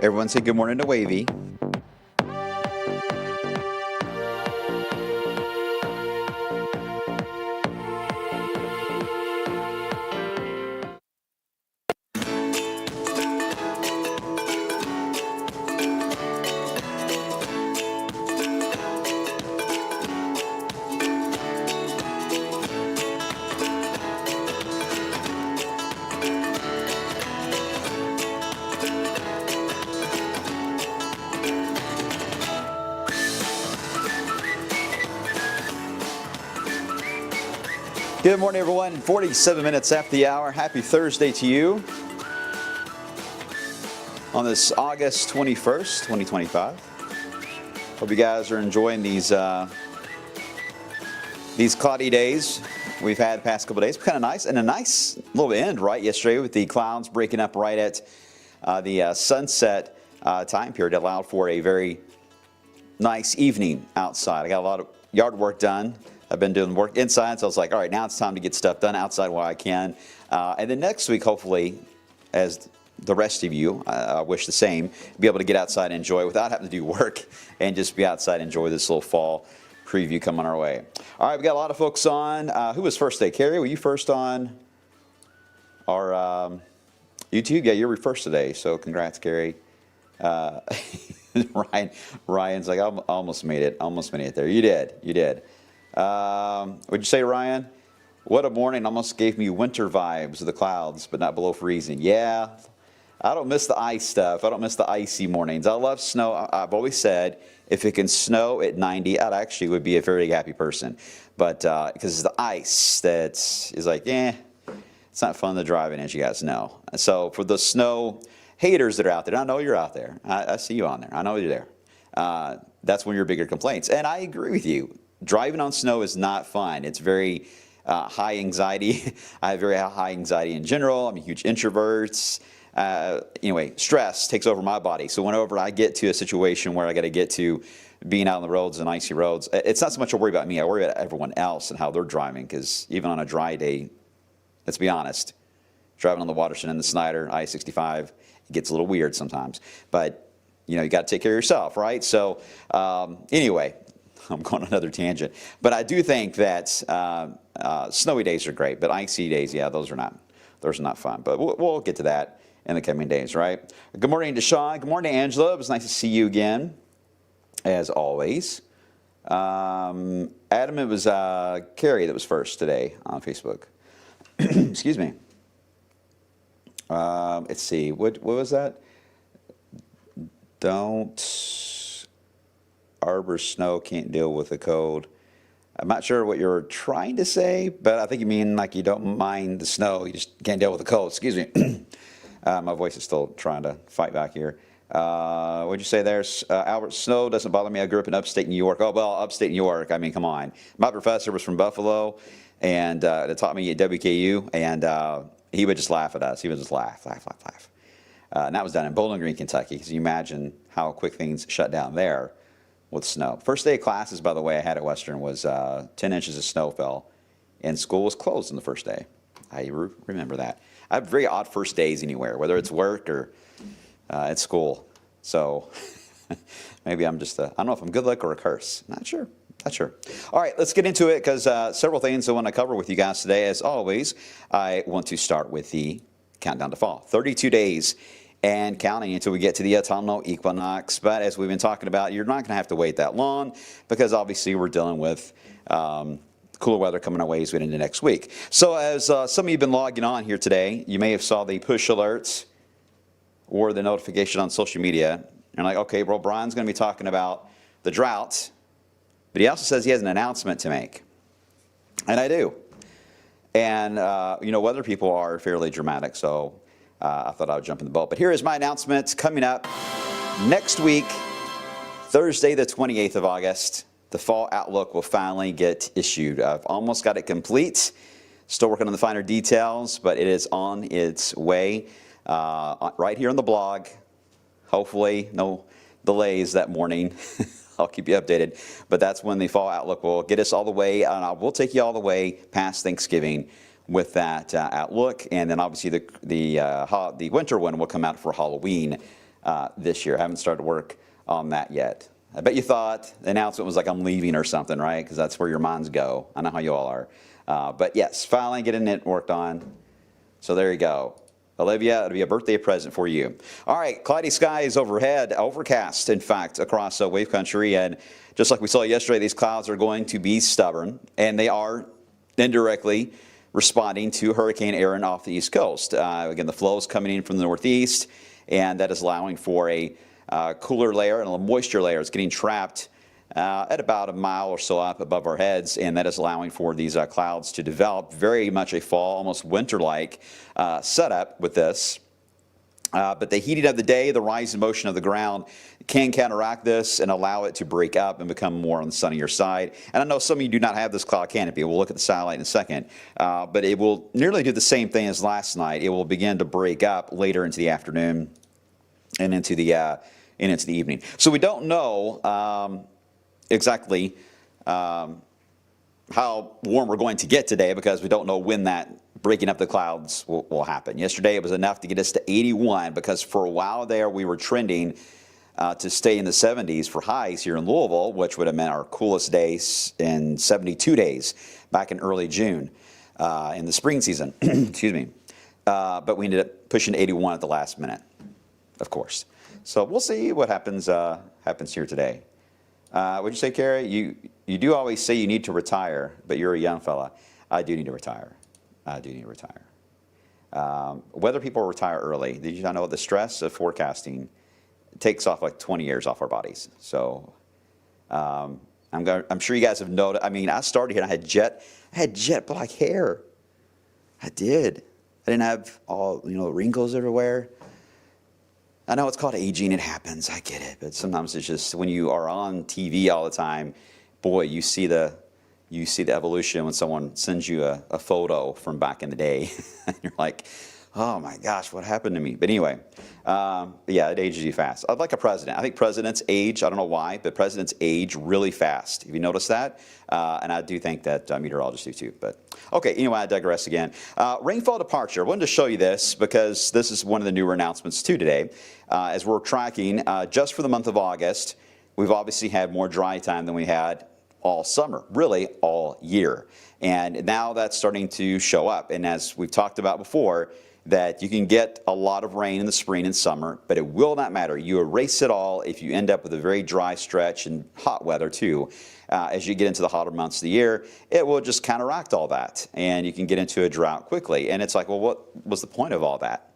Everyone say good morning to Wavy. Good morning, everyone. 47 minutes after the hour. Happy Thursday to you on this August 21st, 2025. Hope you guys are enjoying these cloudy days we've had the past couple of days. Kind of nice, and a nice little end right yesterday with the clouds breaking up right at the sunset time period. It allowed for a very nice evening outside. I got a lot of yard work done. I've been doing work inside, so I was like, all right, now it's time to get stuff done outside while I can. And then next week, hopefully, as the rest of you, I wish the same, be able to get outside and enjoy without having to do work and just be outside and enjoy this little fall preview coming our way. All right, we got a lot of folks on. Who was first today? Carrie, were you first on our YouTube? Yeah, you were first today, so congrats, Carrie. Ryan's like, I almost made it there. You did. What'd you say, Ryan? What a morning. Almost gave me winter vibes of the clouds, but not below freezing. Yeah, I don't miss the ice stuff. I don't miss the icy mornings. I love snow. I've always said if it can snow at 90, I actually would be a very happy person. But because it's the ice that is like, it's not fun to drive in, as you guys know. So for the snow haters that are out there, I know you're out there. I see you on there. I know you're there. That's one of your bigger complaints. And I agree with you. Driving on snow is not fun. It's very high anxiety. I have very high anxiety in general. I'm a huge introvert. Anyway, stress takes over my body. So whenever I get to a situation where I got to get to being out on the roads and icy roads, it's not so much a worry about me. I worry about everyone else and how they're driving. Because even on a dry day, let's be honest, driving on the Watershed and the Snyder, I-65, it gets a little weird sometimes. But, you got to take care of yourself, right? So anyway, I'm going on another tangent. But I do think that snowy days are great, but icy days, yeah, those are not fun. But we'll get to that in the coming days, right? Good morning to Sean. Good morning, Angela. It was nice to see you again, as always. Adam, it was Carrie that was first today on Facebook. Excuse me. Let's see. What was that? Arbor snow can't deal with the cold. I'm not sure what you're trying to say, but I think you mean like you don't mind the snow, you just can't deal with the cold. Excuse me. My voice is still trying to fight back here. What'd you say there? Albert, snow doesn't bother me. I grew up in upstate New York. Oh, well, upstate New York, I mean, come on. My professor was from Buffalo, and that taught me at WKU, and he would just laugh at us. He would just laugh. And that was down in Bowling Green, Kentucky, because you imagine how quick things shut down there with snow. First day of classes, by the way, I had at Western was 10 inches of snow fell, and school was closed on the first day. I remember that. I have very odd first days anywhere, whether it's work or at school. So maybe I'm just, I don't know if I'm good luck or a curse. Not sure. All right, let's get into it because several things I want to cover with you guys today. As always, I want to start with the countdown to fall. 32 days and counting until we get to the autumnal equinox. But as we've been talking about, you're not going to have to wait that long because obviously we're dealing with cooler weather coming our way as we get into next week. So as some of you have been logging on here today, you may have saw the push alerts or the notification on social media. And like, okay, well, Brian's going to be talking about the drought, but he also says he has an announcement to make. And I do. And, weather people are fairly dramatic, so I thought I would jump in the boat. But here is my announcement coming up next week, Thursday, the 28th of August. The fall outlook will finally get issued. I've almost got it complete. Still working on the finer details, but it is on its way right here on the blog. Hopefully, no delays that morning. I'll keep you updated. But that's when the fall outlook will get us all the way. We'll take you all the way past Thanksgiving with that outlook, and then obviously the winter one will come out for Halloween this year. I haven't started work on that yet. I bet you thought the announcement was like I'm leaving or something, right? Because that's where your minds go. I know how you all are. But yes, finally getting it worked on. So there you go. Olivia, it'll be a birthday present for you. All right, cloudy skies overhead, overcast, in fact, across wave country. And just like we saw yesterday, these clouds are going to be stubborn, and they are indirectly responding to Hurricane Aaron off the East Coast. Again, the flow is coming in from the northeast, and that is allowing for a cooler layer and a moisture layer. It's getting trapped at about a mile or so up above our heads, and that is allowing for these clouds to develop very much a fall, almost winter-like setup with this. But the heating of the day, the rise in motion of the ground can counteract this and allow it to break up and become more on the sunnier side. And I know some of you do not have this cloud canopy. We'll look at the satellite in a second. But it will nearly do the same thing as last night. It will begin to break up later into the afternoon and into the evening. So we don't know exactly how warm we're going to get today because we don't know when that breaking up the clouds will happen. Yesterday it was enough to get us to 81 because for a while there we were trending to stay in the 70s for highs here in Louisville, which would have meant our coolest days in 72 days back in early June in the spring season. Excuse me. But we ended up pushing to 81 at the last minute, of course. So we'll see what happens here today. What'd you say, Carrie? You do always say you need to retire, but you're a young fella. I do need to retire. I do need to retire. Whether people retire early, did you not know the stress of forecasting takes off like 20 years off our bodies? So I'm sure you guys have noticed. I mean, I started here and I had jet black hair. I did. I didn't have all wrinkles everywhere. I know it's called aging. It happens. I get it. But sometimes it's just when you are on TV all the time, boy, you see the evolution when someone sends you a photo from back in the day. And you're like, oh my gosh, what happened to me? But anyway, yeah, it ages you fast. I'd like a president. I think presidents age, I don't know why, but presidents age really fast. Have you noticed that? And I do think that meteorologists do too. But okay, anyway, I digress again. Rainfall departure. I wanted to show you this because this is one of the newer announcements too today. As we're tracking, just for the month of August, we've obviously had more dry time than we had all summer, really all year. And now that's starting to show up. And as we've talked about before, that you can get a lot of rain in the spring and summer, but it will not matter. You erase it all if you end up with a very dry stretch and hot weather too. As you get into the hotter months of the year, it will just counteract all that, and you can get into a drought quickly. And it's like, well, what was the point of all that?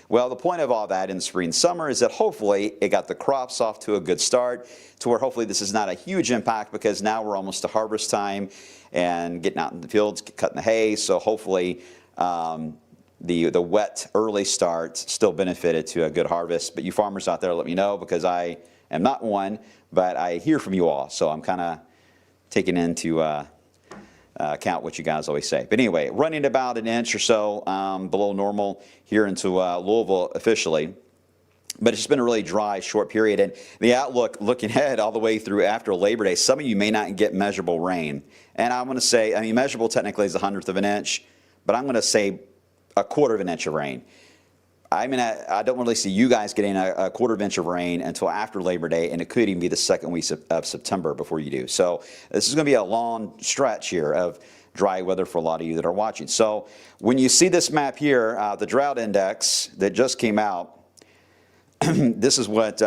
Well, the point of all that in the spring and summer is that hopefully it got the crops off to a good start to where hopefully this is not a huge impact because now we're almost to harvest time and getting out in the fields, cutting the hay. So hopefully the wet early start still benefited to a good harvest. But you farmers out there, let me know because I am not one, but I hear from you all. So I'm kind of taking into account what you guys always say. But anyway, running about an inch or so below normal here into Louisville officially. But it's just been a really dry, short period. And the outlook looking ahead all the way through after Labor Day, some of you may not get measurable rain. And I'm going to say, I mean, measurable technically is 1/100 of an inch, but I'm going to say 1/4 of an inch of rain. I mean, I don't really see you guys getting a 1/4 inch of rain until after Labor Day, and it could even be the second week of September before you do. So this is going to be a long stretch here of dry weather for a lot of you that are watching. So when you see this map here, the drought index that just came out, this is what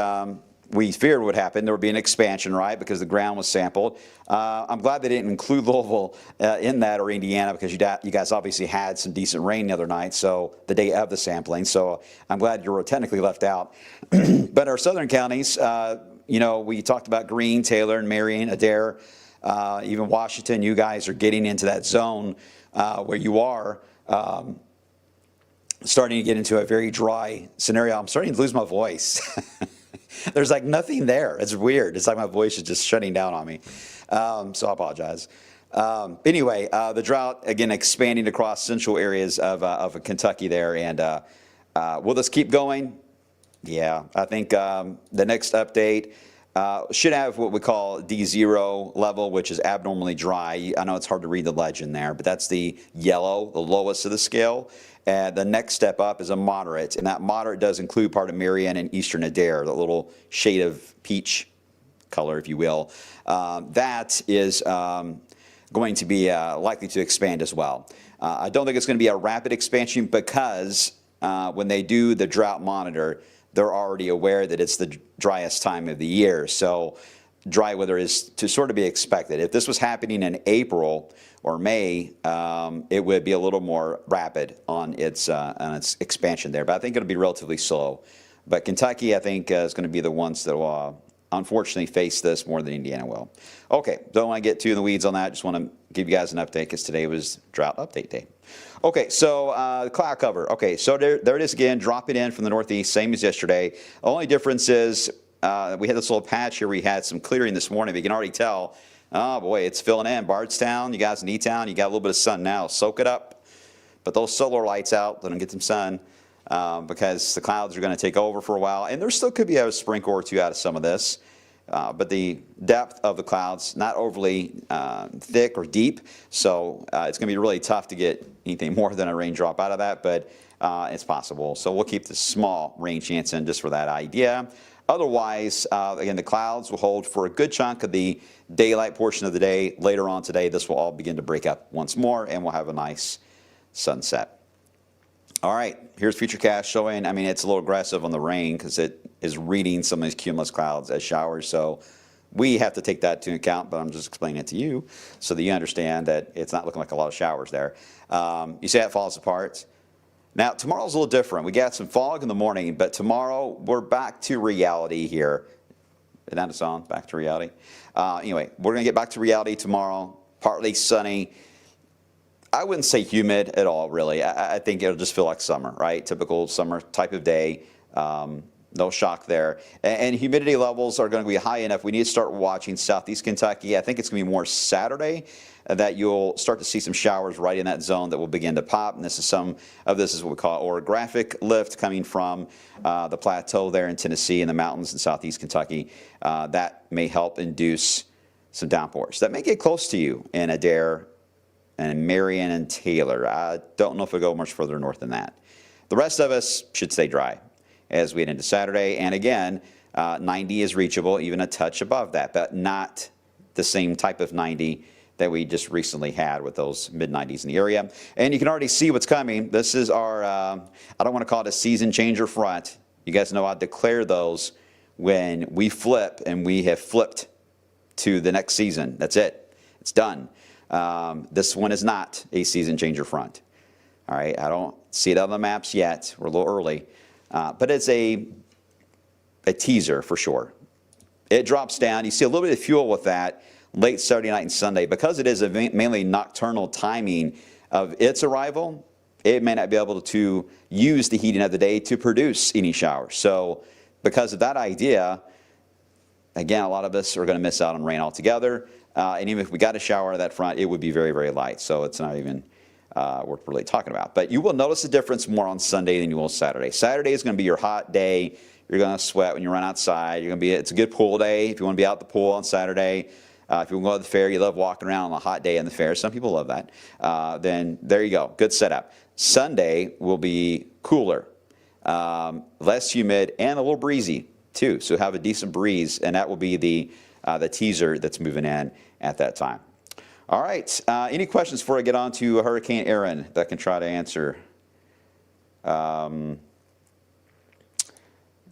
we feared would happen. There would be an expansion, right, because the ground was sampled. I'm glad they didn't include Louisville in that or Indiana because you guys obviously had some decent rain the other night, so the day of the sampling. So I'm glad you were technically left out. But our southern counties, we talked about Greene, Taylor, and Marion, Adair, even Washington. You guys are getting into that zone where you are starting to get into a very dry scenario. I'm starting to lose my voice. There's like nothing there. It's weird. It's like my voice is just shutting down on me. So I apologize. Anyway, the drought, again, expanding across central areas of Kentucky there. And will this keep going? Yeah, I think the next update, should have what we call D0 level, which is abnormally dry. I know it's hard to read the legend there, but that's the yellow, the lowest of the scale. And the next step up is a moderate, and that moderate does include part of Marion and Eastern Adair, the little shade of peach color, if you will. That is going to be likely to expand as well. I don't think it's going to be a rapid expansion because when they do the drought monitor, they're already aware that it's the driest time of the year. So dry weather is to sort of be expected. If this was happening in April or May, it would be a little more rapid on its expansion there. But I think it'll be relatively slow. But Kentucky, I think, is going to be the ones that will unfortunately face this more than Indiana will. Okay, don't want to get too in the weeds on that. Just want to give you guys an update because today was drought update day. Okay, so the cloud cover. Okay, so there it is again, dropping in from the northeast, same as yesterday. The only difference is we had this little patch here. We had some clearing this morning. But you can already tell, oh boy, it's filling in. Bardstown, you guys in E-Town, you got a little bit of sun now. Soak it up. Put those solar lights out. Let them get some sun. Because the clouds are going to take over for a while. And there still could be a sprinkle or two out of some of this. But the depth of the clouds, not overly thick or deep. So it's going to be really tough to get anything more than a raindrop out of that. But it's possible. So we'll keep the small rain chance in just for that idea. Otherwise, again, the clouds will hold for a good chunk of the daylight portion of the day. Later on today, this will all begin to break up once more. And we'll have a nice sunset. All right, here's Futurecast showing, I mean, it's a little aggressive on the rain because it is reading some of these cumulus clouds as showers. So we have to take that into account, but I'm just explaining it to you so that you understand that it's not looking like a lot of showers there. You see how it falls apart? Now, tomorrow's a little different. We got some fog in the morning, but tomorrow we're back to reality here. Isn't that a song? Back to reality? Anyway, we're going to get back to reality tomorrow, partly sunny. I wouldn't say humid at all, really. I think it'll just feel like summer, right? Typical summer type of day. No shock there. And humidity levels are going to be high enough. We need to start watching southeast Kentucky. I think it's going to be more Saturday that you'll start to see some showers right in that zone that will begin to pop. And this is some of this is what we call orographic lift coming from the plateau there in Tennessee and the mountains in southeast Kentucky. That may help induce some downpours. That may get close to you in Adair and Marion and Taylor. I don't know if it'll go much further north than that. The rest of us should stay dry as we head into Saturday. And again, 90 is reachable, even a touch above that, but not the same type of 90 that we just recently had with those mid-90s in the area. And you can already see what's coming. This is our, I don't want to call it a season changer front. You guys know I declare those when we flip, and we have flipped to the next season. That's it. It's done. This one is not a season changer front. All right, I don't see it on the maps yet. We're a little early, but it's a teaser for sure. It drops down. You see a little bit of fuel with that late Saturday night and Sunday. Because it is a mainly nocturnal timing of its arrival, it may not be able to use the heating of the day to produce any showers. So because of that idea, again, a lot of us are going to miss out on rain altogether. And even if we got a shower of that front, it would be very, very light. So it's not even worth really talking about. But you will notice the difference more on Sunday than you will Saturday. Saturday is going to be your hot day. You're going to sweat when you run outside. It's a good pool day if you want to be out at the pool on Saturday. If you want to go to the fair, you love walking around on a hot day in the fair. Some people love that. Then there you go. Good setup. Sunday will be cooler, less humid, and a little breezy too. So have a decent breeze, and that will be the teaser that's moving in at that time. All right. Any questions before I get on to Hurricane Aaron that I can try to answer?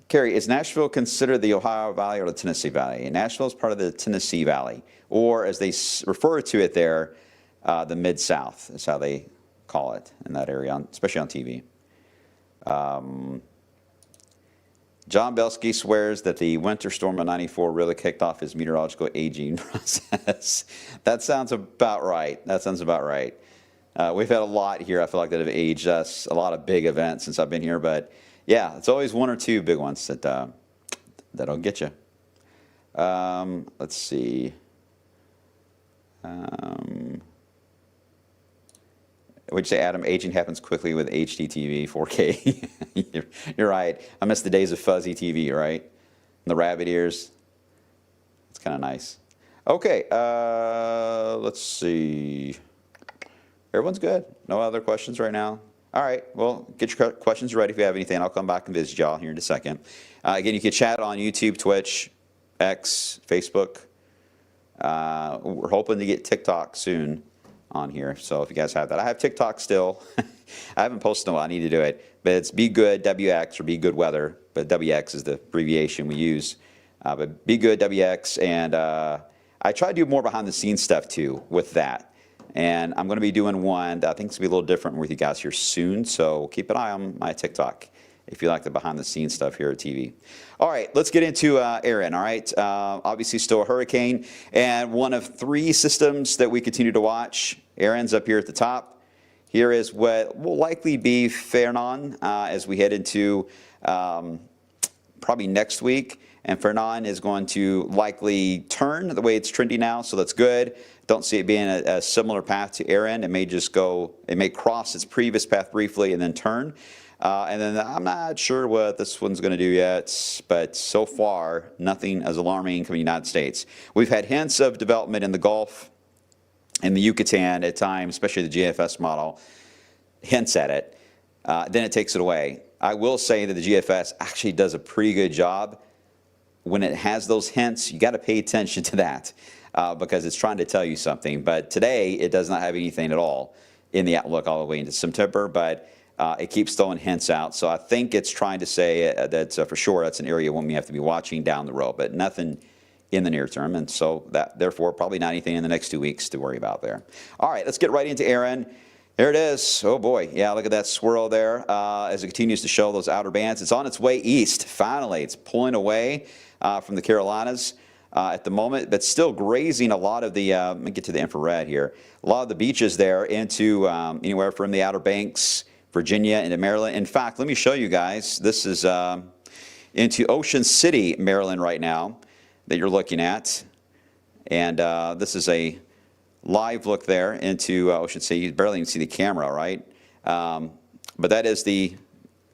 Carrie, is Nashville considered the Ohio Valley or the Tennessee Valley? Nashville is part of the Tennessee Valley, or as they refer to it there, the Mid-South is how they call it in that area, especially on TV. John Belsky swears that the winter storm of '94 really kicked off his meteorological aging process. That sounds about right. That sounds about right. We've had a lot here, I feel like, that have aged us, a lot of big events since I've been here, but yeah, it's always one or two big ones that'll get you. Let's see. Would you say, Adam, aging happens quickly with HDTV 4K? You're right. I miss the days of fuzzy TV, right? And the rabbit ears. It's kind of nice. Okay, let's see. Everyone's good? No other questions right now? All right, well, get your questions ready if you have anything. I'll come back and visit y'all here in a second. Again, you can chat on YouTube, Twitch, X, Facebook. We're hoping to get TikTok soon on here, so if you guys have that. I have TikTok still. I haven't posted in a while. I need to do it. But it's Be Good WX, or Be Good Weather, but WX is the abbreviation we use. But Be Good WX, and I try to do more behind-the-scenes stuff, too, with that. And I'm going to be doing one that I think is going to be a little different with you guys here soon, so keep an eye on my TikTok if you like the behind-the-scenes stuff here at TV. All right, let's get into Aaron, all right? Obviously still a hurricane, and one of 3 systems that we continue to watch. Aaron's up here at the top. Here is what will likely be Fernan as we head into probably next week. And Fernan is going to likely turn the way it's trending now, so that's good. Don't see it being a similar path to Aaron. It may just go, it may cross its previous path briefly and then turn. And then I'm not sure what this one's going to do yet, but so far, nothing as alarming from the United States. We've had hints of development in the Gulf, in the Yucatan at times, especially the GFS model, hints at it. Then it takes it away. I will say that the GFS actually does a pretty good job. When it has those hints, you got to pay attention to that because it's trying to tell you something. But today, it does not have anything at all in the outlook all the way into September, but it keeps throwing hints out. So I think it's trying to say that for sure that's an area when we have to be watching down the road, but nothing in the near term. And so that, therefore, probably not anything in the next 2 weeks to worry about there. All right, let's get right into Aaron. There it is. Oh boy, yeah, look at that swirl there as it continues to show those outer bands. It's on its way east, finally. It's pulling away from the Carolinas at the moment, but still grazing a lot of the, let me get to the infrared here, a lot of the beaches there into anywhere from the Outer Banks, Virginia, into Maryland. In fact, let me show you guys. This is into Ocean City, Maryland right now that you're looking at. And this is a live look there into Ocean City. You barely even see the camera, right? But that is the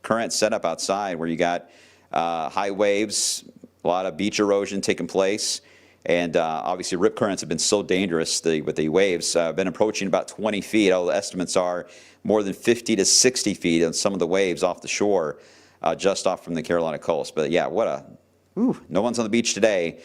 current setup outside where you got high waves, a lot of beach erosion taking place, and obviously rip currents have been so dangerous with the waves. Been approaching about 20 feet. All the estimates are more than 50 to 60 feet on some of the waves off the shore, just off from the Carolina coast. But yeah, what a, no one's on the beach today.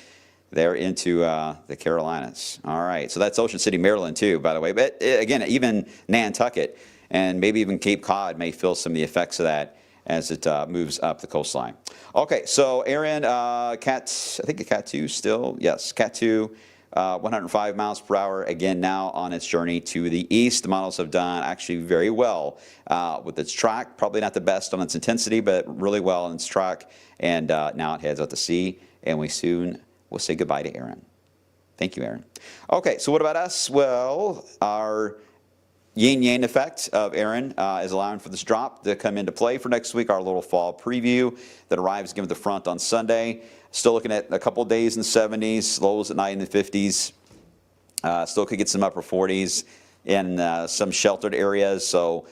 They're into the Carolinas. All right, so that's Ocean City, Maryland too, by the way. But again, even Nantucket and maybe even Cape Cod may feel some of the effects of that as it moves up the coastline. Okay, so Aaron, Cat, I think a Cat 2 still, yes, Cat 2, 105 miles per hour, again now on its journey to the east. The models have done actually very well with its track, probably not the best on its intensity, but really well on its track, and now it heads out to sea, and we soon will say goodbye to Aaron. Thank you, Aaron. Okay, so what about us? Well, our yin-yang effect of Aaron is allowing for this drop to come into play for next week, our little fall preview that arrives given the front on Sunday. Still looking at a couple days in the 70s, lows at night in the 50s. Still could get some upper 40s in some sheltered areas. So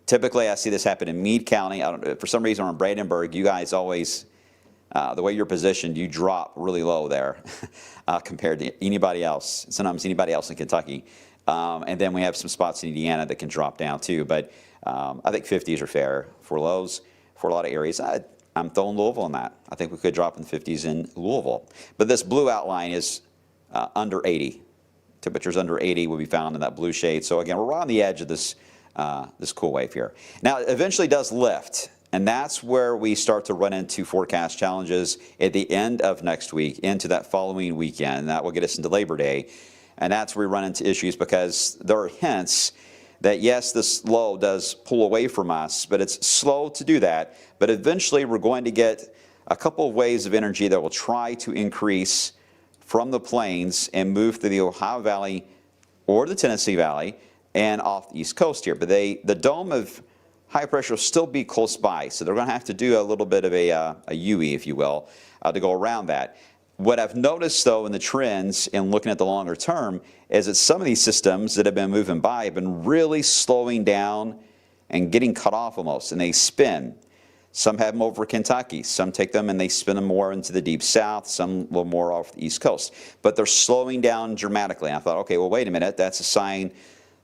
typically I see this happen in Meade County. I don't, for some reason on Brandenburg, you guys always, the way you're positioned, you drop really low there compared to anybody else, sometimes anybody else in Kentucky. And then we have some spots in Indiana that can drop down too. But I think 50s are fair for lows for a lot of areas. I'm throwing Louisville on that. I think we could drop in the 50s in Louisville. But this blue outline is under 80. Temperatures under 80 will be found in that blue shade. So again, we're right on the edge of this, this cool wave here. Now, it eventually does lift. And that's where we start to run into forecast challenges at the end of next week into that following weekend. And that will get us into Labor Day. And that's where we run into issues because there are hints that, yes, this low does pull away from us, but it's slow to do that. But eventually, we're going to get a couple of waves of energy that will try to increase from the plains and move through the Ohio Valley or the Tennessee Valley and off the East Coast here. But the dome of high pressure will still be close by, so they're going to have to do a little bit of a UE, if you will, to go around that. What I've noticed, though, in the trends and looking at the longer term is that some of these systems that have been moving by have been really slowing down and getting cut off almost, and they spin. Some have them over Kentucky. Some take them and they spin them more into the deep south, some a little more off the East Coast. But they're slowing down dramatically. And I thought, okay, well, wait a minute. That's a sign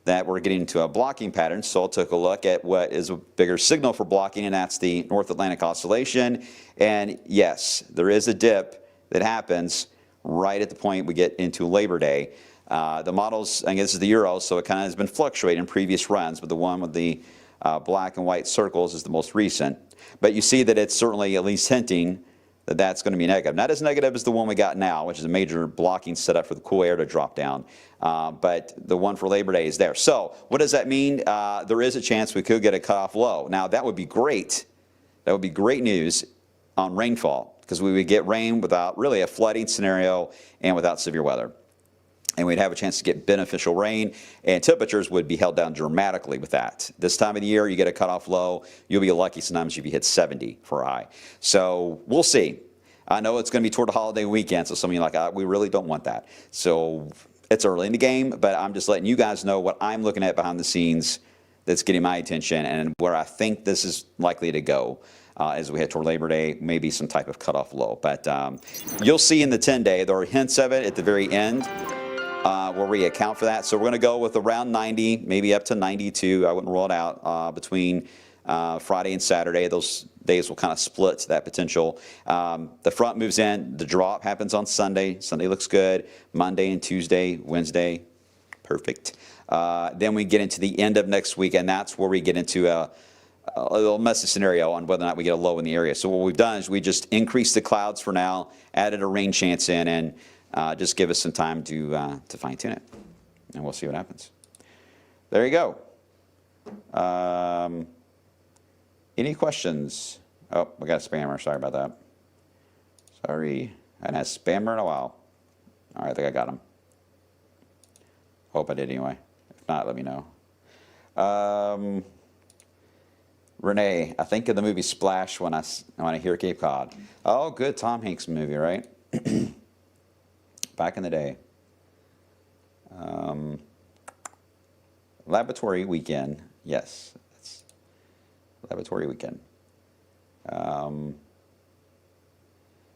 that we're getting into a blocking pattern. So I took a look at what is a bigger signal for blocking, and that's the North Atlantic Oscillation. And yes, there is a dip that happens right at the point we get into Labor Day. The models, I guess this is the Euro, so it kind of has been fluctuating in previous runs, but the one with the black and white circles is the most recent. But you see that it's certainly at least hinting that that's going to be negative. Not as negative as the one we got now, which is a major blocking setup for the cool air to drop down. But the one for Labor Day is there. So what does that mean? There is a chance we could get a cutoff low. Now, that would be great. That would be great news on rainfall, because we would get rain without really a flooding scenario and without severe weather. And we'd have a chance to get beneficial rain, and temperatures would be held down dramatically with that. This time of the year, you get a cutoff low, you'll be lucky sometimes if you hit 70 for a high. So we'll see. I know it's going to be toward the holiday weekend, so some of you are like, we really don't want that. So it's early in the game, but I'm just letting you guys know what I'm looking at behind the scenes that's getting my attention and where I think this is likely to go. As we head toward Labor Day, maybe some type of cutoff low. But you'll see in the 10-day, there are hints of it at the very end where we account for that. So we're going to go with around 90, maybe up to 92. I wouldn't rule it out between Friday and Saturday. Those days will kind of split that potential. The front moves in. The drop happens on Sunday. Sunday looks good. Monday and Tuesday, Wednesday, perfect. Then we get into the end of next week, and that's where we get into a little messy scenario on whether or not we get a low in the area. So what we've done is we just increased the clouds for now, added a rain chance in, and just give us some time to fine-tune it. And we'll see what happens. There you go. Any questions? Oh, we got a spammer. Sorry about that. Sorry. I hadn't had a spammer in a while. All right, I think I got him. Hope I did anyway. If not, let me know. Renee, I think of the movie Splash when I hear Cape Cod. Oh, good Tom Hanks movie, right? Back in the day. Laboratory Weekend. Yes, that's Laboratory Weekend.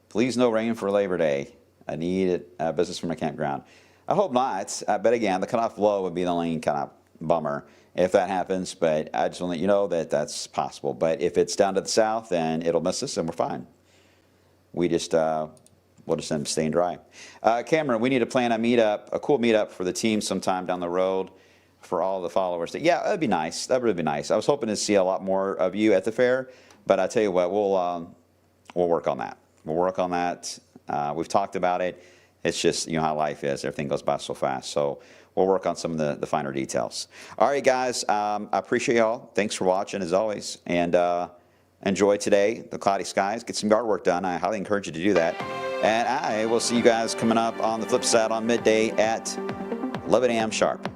Please no rain for Labor Day. I need business from my campground. I hope not, but again, the cutoff low would be the only kind of bummer if that happens, but I just want to let you know that that's possible. But if it's down to the south, then it'll miss us and we're fine. We just, we'll just end up staying dry. Cameron, we need to plan a meetup, a cool meetup for the team sometime down the road for all the followers. Yeah, that'd be nice. That would be nice. I was hoping to see a lot more of you at the fair, but I tell you what, we'll work on that. We'll work on that. We've talked about it. It's just, you know how life is. Everything goes by so fast. So we'll work on some of the finer details. All right, guys. I appreciate y'all. Thanks for watching, as always. And enjoy today, the cloudy skies. Get some yard work done. I highly encourage you to do that. And I will see you guys coming up on the flip side on midday at 11 a.m. sharp.